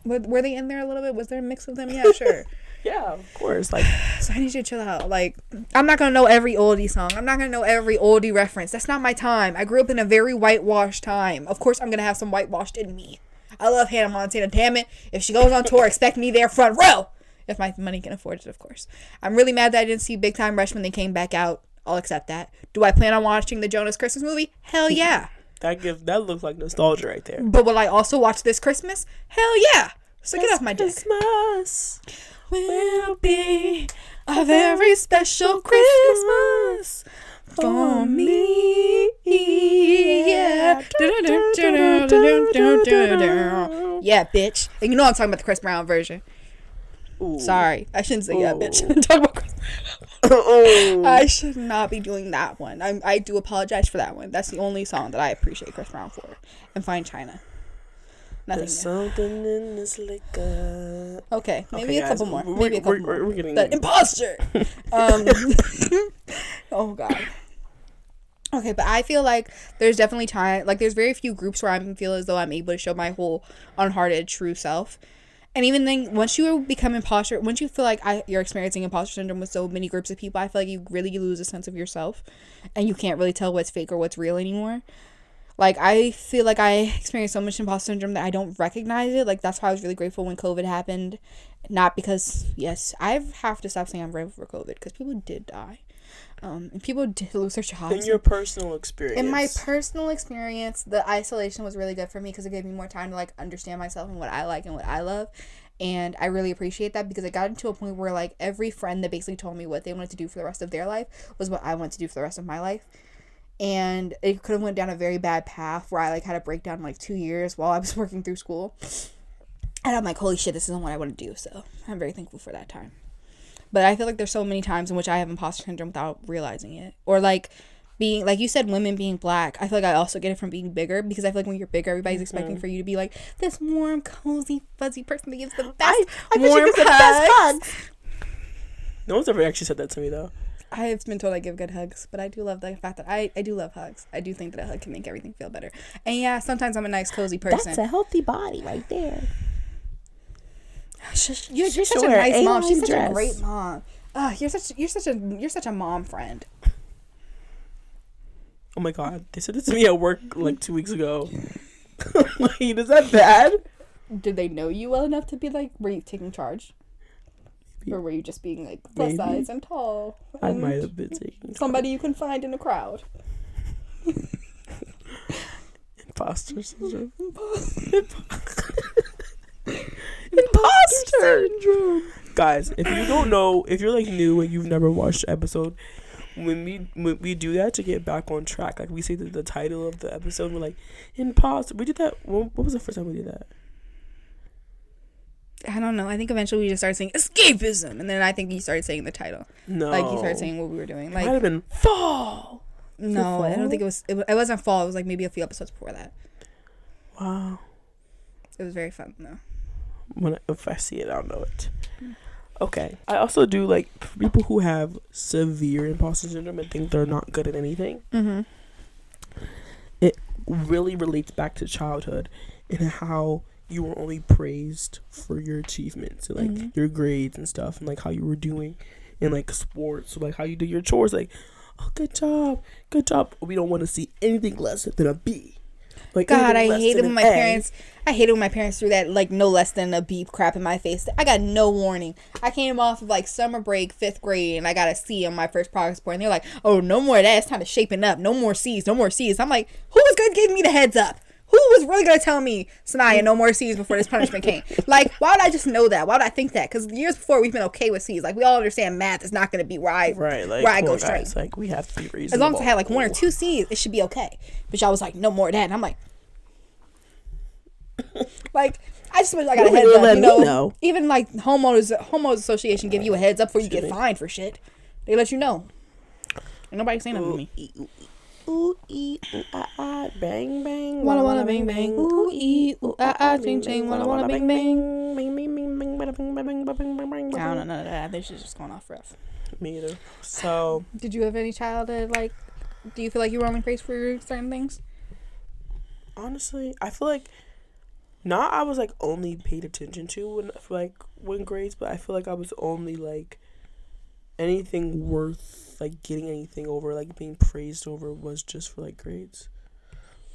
were they in there a little bit? Was there a mix of them? Yeah, sure. Yeah, of course. Like, so I need you to chill out. Like, I'm not gonna know every oldie song. I'm not gonna know every oldie reference. That's not my time. I grew up in a very whitewashed time. Of course, I'm gonna have some whitewashed in me. I love Hannah Montana. Damn it! If she goes on tour, expect me there front row. If my money can afford it, of course. I'm really mad that I didn't see Big Time Rush when they came back out. I'll accept that. Do I plan on watching the Jonas Christmas movie? Hell yeah. That looks like nostalgia right there. But will I also watch this Christmas? Hell yeah. So get off my dick. Christmas will be a very special Christmas for me. Yeah. Yeah, bitch. And you know I'm talking about the Chris Brown version. Ooh. Sorry, I shouldn't say yeah, bitch. I'm talking about Chris Brown. I should not be doing that one. I do apologize for that one. That's the only song that I appreciate Chris Brown for. And Fine China. Nothing. There's something in this liquor. Okay, maybe a couple more. Maybe a couple more. We're getting the Imposter. Oh God. Okay, but I feel like there's definitely time. Like there's very few groups where I feel as though I'm able to show my whole unhearted true self. And even then, once you become imposter, once you feel like you're experiencing imposter syndrome with so many groups of people, I feel like you really lose a sense of yourself, and you can't really tell what's fake or what's real anymore. Like, I feel like I experienced so much imposter syndrome that I don't recognize it. Like, that's why I was really grateful when COVID happened. Not because, yes, I have to stop saying I'm grateful for COVID, because people did die. And people did lose their jobs. In your personal experience. In my personal experience, the isolation was really good for me because it gave me more time to, like, understand myself and what I like and what I love. And I really appreciate that because I got into a point where, like, every friend that basically told me what they wanted to do for the rest of their life was what I wanted to do for the rest of my life. And it could have went down a very bad path where I, like, had a breakdown in, like, 2 years while I was working through school. And I'm like, holy shit, this isn't what I want to do. So I'm very thankful for that time. But I feel like there's so many times in which I have imposter syndrome without realizing it. Or, like, being, like you said, women being black. I feel like I also get it from being bigger because I feel like when you're bigger, everybody's expecting for you to be, like, this warm, cozy, fuzzy person that gives the best warm hugs. No one's ever actually said that to me, though. I've been told I give good hugs, but I do love the fact that I do love hugs. I do think that a hug can make everything feel better. And, yeah, sometimes I'm a nice, cozy person. That's a healthy body right there. You're such a nice mom. She's such a great mom. You're such a mom friend. Oh my God, they said this to me at work like 2 weeks ago. Wait, is that bad? Did they know you well enough to be like, were you taking charge? Or were you just being like plus size and tall? I might have been taking somebody you can find in a crowd. Imposter syndrome. Imposter syndrome. Guys, if you don't know, if you're like new and you've never watched the episode, when we do that to get back on track, like we say the title of the episode, we're like imposter. We did that. What was the first time we did that? I don't know. I think eventually we just started saying escapism, and then I think you started saying the title. No, like you started saying what we were doing. Like it might have been fall. No, fall? I don't think it was. It wasn't fall. It was like maybe a few episodes before that. Wow, it was very fun though. If I see it, I'll know it. Okay. I also do like people who have severe imposter syndrome and think they're not good at anything. Mm-hmm. It really relates back to childhood and how you were only praised for your achievements and like your grades and stuff, and like how you were doing in like sports, or, like how you do your chores. Like, oh, good job. We don't want to see anything less than a B. Like, God, I hated when my parents. I hated when my parents threw that like no less than a B crap in my face. I got no warning. I came off of like summer break, 5th grade, and I got a C on my first progress report. And they're like, "Oh, no more of that. It's time to shaping up. No more C's. No more C's." I'm like, who was good giving me the heads up? Who was really going to tell me, Sanaya, no more C's before this punishment came? Like, why would I just know that? Why would I think that? Because years before, we've been okay with C's. Like, we all understand math is not going to be where I go straight. Like, we have to be reasonable. As long as I had like 1 or 2 C's, it should be okay. But y'all was like, no more of that. And I'm like, like, I just wish I got a heads up. You know, even like homeowners association give you a heads up before you get fined for shit. They let you know. Ain't nobody saying nothing to me. Ooh, ee, ooh, ah, ah, bang, bang. Wanna bang, bang. Ooh, ee, ooh, ah, ah, ching, ching. Wanna bang, bang. Bang, bang, bang, bang, bang, bang, bang, bang, bang, bang. I don't know none of that. This is just going off rough. Me either. So, did you have any childhood, like, do you feel like you were only praised for certain things? Honestly, I feel like not I was like only paid attention to when grades, but I feel like I was only like anything worth like getting anything over, like being praised over, was just for like grades.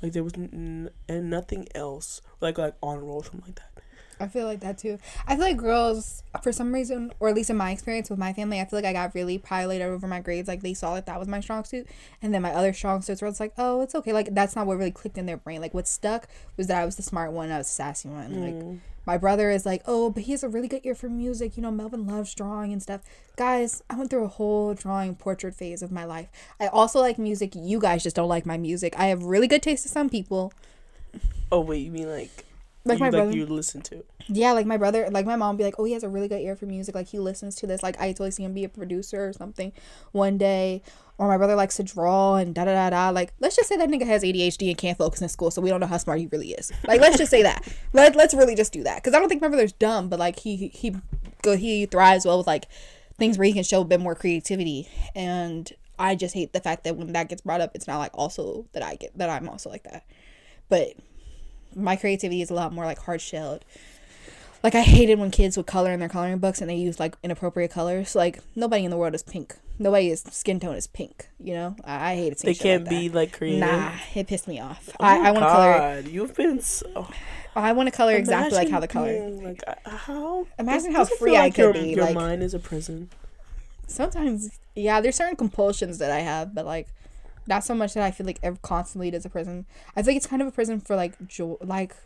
Like there was and nothing else like honor roll or something like that. I feel like that too. I feel like girls, for some reason, or at least in my experience with my family, I feel like I got really piloted over my grades. Like they saw that was my strong suit, and then my other strong suits were it's like, oh, it's okay. Like that's not what really clicked in their brain. Like what stuck was that I was the smart one, I was the sassy one. Like my brother is like, oh, but he has a really good ear for music. You know, Melvin loves drawing and stuff. Guys, I went through a whole drawing portrait phase of my life. I also like music. You guys just don't like my music. I have really good taste to some people. Oh wait, you mean like my brother, you listen to? Yeah, like my brother, like my mom be like, oh, he has a really good ear for music. Like he listens to this. Like I totally see him be a producer or something one day. Or my brother likes to draw and da da da da. Like let's just say that nigga has ADHD and can't focus in school, so we don't know how smart he really is. Like let's just say that. Let's really just do that, because I don't think my brother's dumb, but like he thrives well with like things where he can show a bit more creativity. And I just hate the fact that when that gets brought up, it's not like also that I'm also like that. But my creativity is a lot more like hard-shelled. Like I hated when kids would color in their coloring books and they use like inappropriate colors. Like nobody in the world is pink. Nobody's skin tone is pink. You know, I hated seeing they can't be like creative. Nah, it pissed me off. Oh I want to color. You've been so. I want to color exactly like how the color. Like how? Imagine how free I could be. Your like, mind is a prison. Sometimes, yeah. There's certain compulsions that I have, but like not so much that I feel like constantly it is a prison. I think it's kind of a prison for like joy, like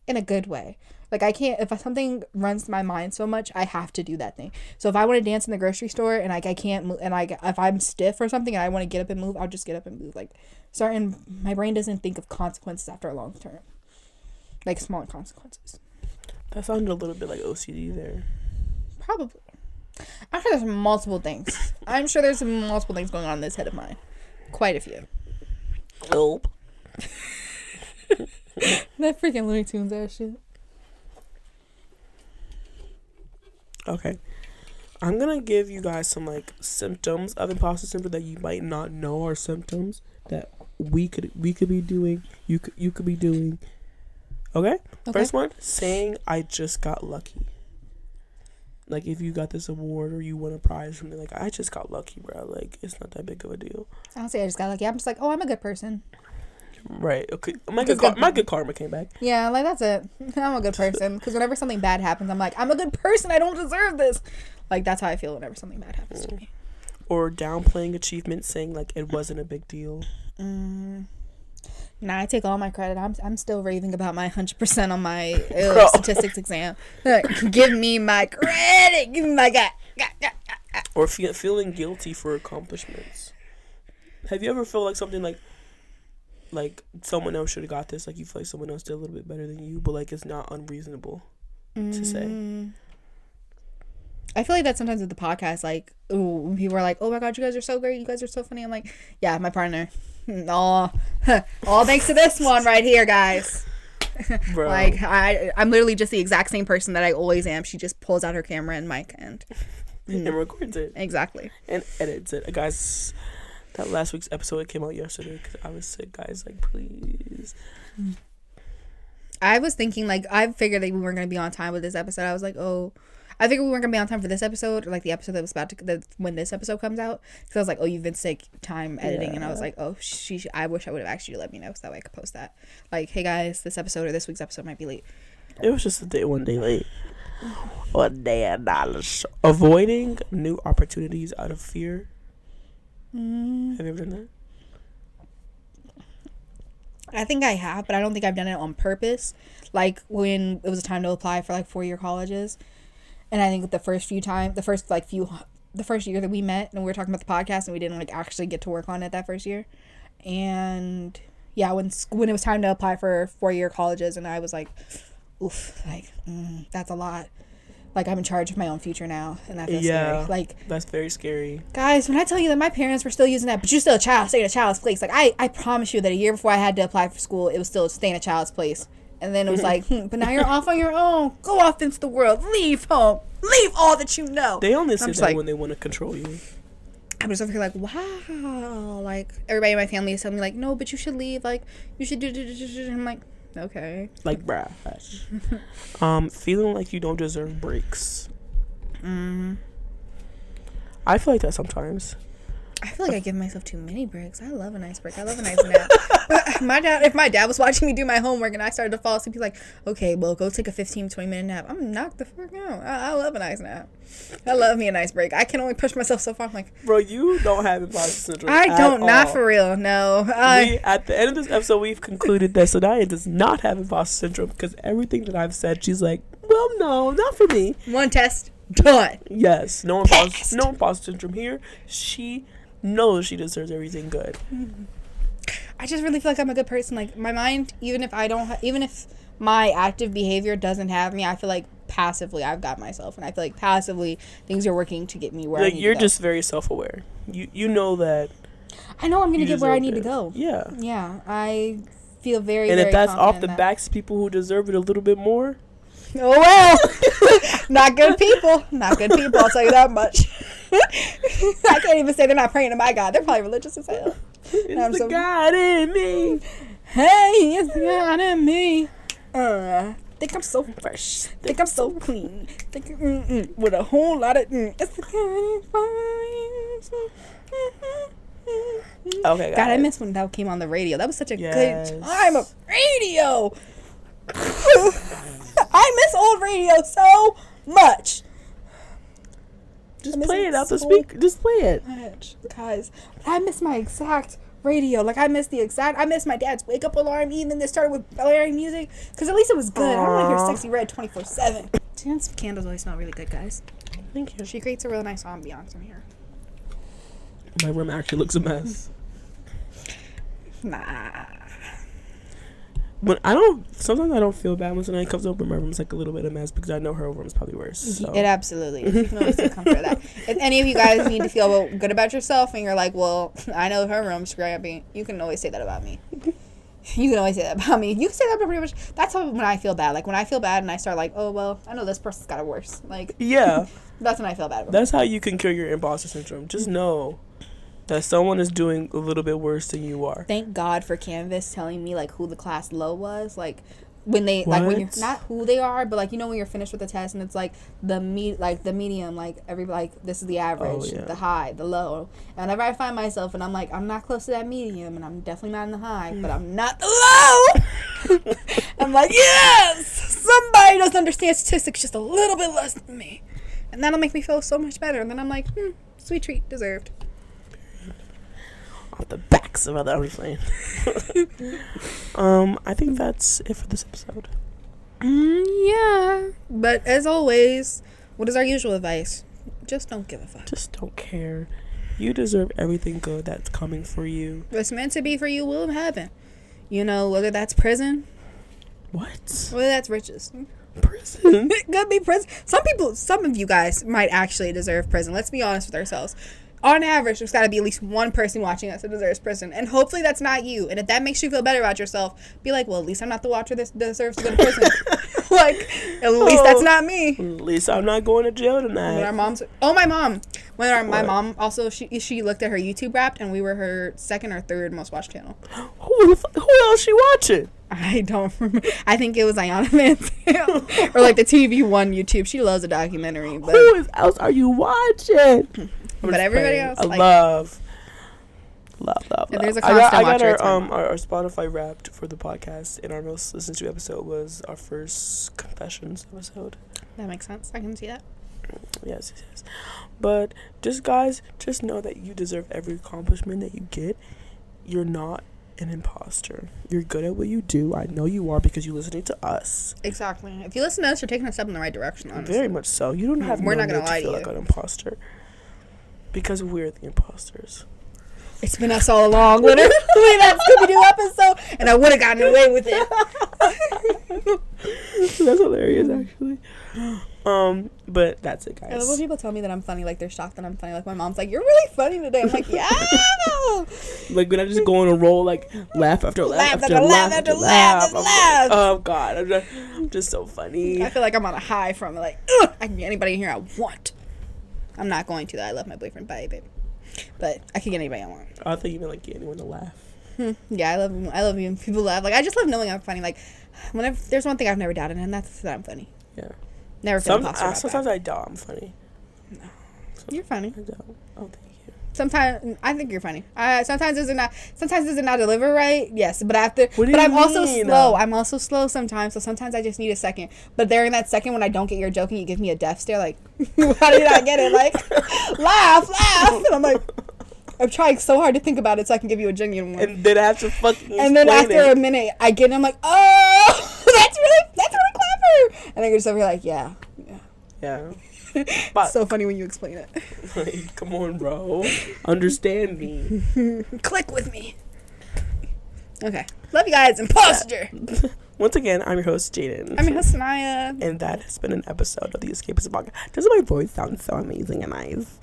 in a good way. Like I can't, if something runs my mind so much, I have to do that thing. So if I want to dance in the grocery store and like I can't move, and like if I'm stiff or something and I want to get up and move, I'll just get up and move. Like my brain doesn't think of consequences after a long term, like small consequences. That sounded a little bit like OCD there. Probably. I'm sure there's multiple things. I'm sure there's multiple things going on in this head of mine. Quite a few. Nope. That freaking Looney Tunes ass shit. Okay. I'm gonna give you guys some like symptoms of imposter syndrome that you might not know are symptoms that we could be doing. You could be doing. Okay? First one, saying I just got lucky. Like if you got this award or you won a prize or something, like I just got lucky, bro. Like it's not that big of a deal. I don't say I just got lucky. I'm just like, oh, I'm a good person. Right. Okay. My good karma came back. Yeah, like that's it. I'm a good person. Because whenever something bad happens, I'm like, I'm a good person. I don't deserve this. Like that's how I feel whenever something bad happens to me. Or downplaying achievements, saying like it wasn't a big deal. Nah, I take all my credit. I'm still raving about my 100% on my statistics exam. Give me my credit. Give me my God. Or feeling guilty for accomplishments. Have you ever felt like something like someone else should have got this? Like you feel like someone else did a little bit better than you, but like it's not unreasonable to say. I feel like that sometimes with the podcast, like, ooh, people are like, oh my God, you guys are so great. You guys are so funny. I'm like, yeah, my partner. All thanks to this one right here, guys. Bro. Like, I'm literally just the exact same person that I always am. She just pulls out her camera and mic and records it. Exactly. And edits it. Guys, that last week's episode came out yesterday because I was sick, guys. Like, please. I was thinking, like, I figured that we weren't going to be on time with this episode. I was like, oh, I figured we weren't going to be on time for this episode, or, like, the episode that was about to, when this episode comes out. Because I was like, oh, you've been sick, time editing. Yeah. And I was like, oh, I wish I would have asked you to let me know so that way I could post that. Like, hey, guys, this episode or this week's episode might be late. It was just one day late. One day and dollars. Avoiding new opportunities out of fear. Have you ever done that? I think I have, but I don't think I've done it on purpose. Like, when it was a time to apply for, like, 4-year colleges. And I think the first year that we met and we were talking about the podcast and we didn't, like, actually get to work on it that first year. And, yeah, when it was time to apply for 4-year colleges and I was like, oof, like, that's a lot. Like, I'm in charge of my own future now, and that feels scary. Like, that's very scary. Guys, when I tell you that my parents were still using that, but you're still a child, stay in a child's place. Like, I promise you that a year before I had to apply for school, it was still stay in a child's place. And then it was like, but now you're off on your own. Go off into the world. Leave home. Leave all that you know. They only say that when they want to control you. I'm just over here like, wow. Like, everybody in my family is telling me, like, no, but you should leave. Like, you should do. I'm like, okay. Like, bruh. Feeling like you don't deserve breaks. I feel like that sometimes. I feel like I give myself too many breaks. I love a nice break. I love a nice nap. If my dad was watching me do my homework and I started to fall asleep, he's like, okay, well, go take a 15-20 minute nap. I'm knocked the fuck out. I love a nice nap. I love me a nice break. I can only push myself so far. I'm like, bro, you don't have imposter syndrome. I don't, not for real. No. At the end of this episode, we've concluded that Sanaya does not have imposter syndrome because everything that I've said, she's like, well, no, not for me. One test, done. Yes, no imposter syndrome here. She knows she deserves everything good. I just really feel like I'm a good person. Like, my mind, even if my active behavior doesn't have me, I feel like passively I've got myself, and I feel like passively things are working to get me where I need to go. You're just very self-aware. You know that. I know I'm gonna get where I need to go. Yeah. I feel very. And very if that's off the backs of people who deserve it a little bit more. Oh well, not good people. Not good people. I'll tell you that much. I can't even say they're not praying to my God. They're probably religious as hell. It's the God in me. Hey, it's the God in me. Think I'm so fresh. Think I'm so clean. Think with a whole lot of. It's the God in me. Okay, God, I miss when that came on the radio. That was such a good time of radio. I miss old radio so much. Just play it out the speaker. Just play it. Guys, I miss my exact radio. Like, I miss my dad's wake up alarm, even that started with blaring music. Because at least it was good. I don't want to hear Sexy Red 24/7. Some candles always smell really good, guys. Thank you. She creates a real nice ambiance in here. My room actually looks a mess. Nah. But sometimes I don't feel bad when somebody comes over. My room's like a little bit of a mess because I know her room's probably worse. So. It absolutely is. You can always take comfort of that. If any of you guys need to feel good about yourself and you're like, well, I know her room's scrappy, you can always say that about me. You can always say that about me. You can say that about pretty much. That's how when I feel bad. Like, when I feel bad and I start like, oh, well, I know this person's got it worse. Like, yeah. That's when I feel bad about That's how you can cure your imposter syndrome. Just know that someone is doing a little bit worse than you are. Thank God for Canvas telling me, like, who the class low was. Like, when they, like, when you're, not who they are, but, like, you know, when you're finished with the test and it's, like, the medium, like, this is the average, the high, the low. And whenever I find myself and I'm like, I'm not close to that medium and I'm definitely not in the high, but I'm not the low. I'm like, yes! Somebody doesn't understand statistics just a little bit less than me. And that'll make me feel so much better. And then I'm like, sweet treat, deserved. Off the backs of other playing. I think that's it for this episode. Yeah. But as always, what is our usual advice? Just don't give a fuck. Just don't care. You deserve everything good that's coming for you. What's meant to be for you will happen. You know, whether that's prison. What? Whether that's riches. Prison? It could be prison. Some of you guys might actually deserve prison. Let's be honest with ourselves. on average, there's got to be at least one person watching us that deserves prison. And hopefully that's not you. And if that makes you feel better about yourself, be like, well, at least I'm not the watcher that deserves to go to prison. Like, at least that's not me. At least I'm not going to jail tonight. When our moms, my mom. My mom also, she looked at her YouTube Wrapped, and we were her second or third most watched channel. Who else she watching? I don't remember. I think it was Ayana Mansell or like the TV One YouTube. She loves a documentary. But Who else are you watching? But everybody else, I love. There's a constant I got watcher. our Spotify Wrapped for the podcast, and our most listened to episode was our first confessions episode. That makes sense. I can see that. Yes. But just guys, just know that you deserve every accomplishment that you get. You're not an imposter. You're good at what you do. I know you are because you're listening to us. Exactly. If you listen to us, you're taking a step in the right direction, honestly. Very much so. You don't have We're not need gonna lie to feel to like you. an imposter. Because we're the imposters. It's been us all along. Literally, that Scooby-Doo episode, and I would have gotten away with it. That's hilarious, actually. But that's it, guys. I love when people tell me that I'm funny, like they're shocked that I'm funny. Like my mom's like, "You're really funny today." I'm like, "Yeah." Like when I just go on a roll, like laugh after laugh after laugh after laugh. Like, oh God, I'm just so funny. I feel like I'm on a high from like, I can get anybody in here I want. I'm not going to. That I love my boyfriend. Bye, babe. But I can get anybody I want. I thought you meant like get anyone to laugh. Yeah, I love you when people laugh. Like I just love knowing I'm funny. Like whenever there's one thing I've never doubted, and that's that I'm funny. Yeah. Never feel imposter about sometimes that. I doubt I'm funny. No. You're funny. I doubt. Oh, thank you. Sometimes I think you're funny. Sometimes does it not deliver right? Yes, but after. What do But you I'm also mean? slow. I'm also slow sometimes. So sometimes I just need a second. But during that second, when I don't get your joke and you give me a death stare, like, how did I get it? Like, laugh, and I'm like, I'm trying so hard to think about it so I can give you a genuine one. And then I have to fucking. And then after a minute, I get it. I'm like, oh, that's really clever. And then you're just over here like, yeah. Yeah. But So funny when you explain it. like, come on, bro. Understand me. Click with me. Okay. Love you guys. Imposter. Once again, I'm your host, Jaden. I'm your host, Sanaya. And that has been an episode of the Escapism podcast. Doesn't my voice sound so amazing and nice?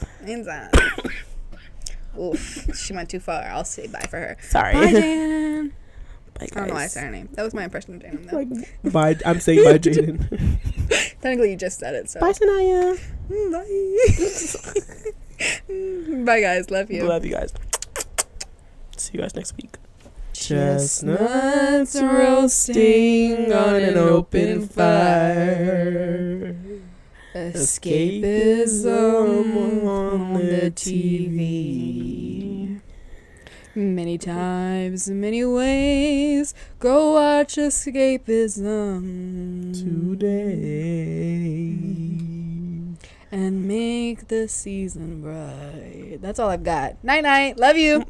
Oof. She went too far. I'll say bye for her. Sorry. Bye, Jan. Bye, guys. I don't know why I said her name. That was my impression of Jan, though. Like, bye. I'm saying bye, Jaden. Technically, you just said it, so. Bye, Sanaya. Bye. Bye, guys. Love you. Love you guys. See you guys next week. Chestnuts roasting on an open fire. Escapism on the TV. Many times, many ways. Go watch Escapism Today. and make the season bright. That's all I've got. Night night. Love you.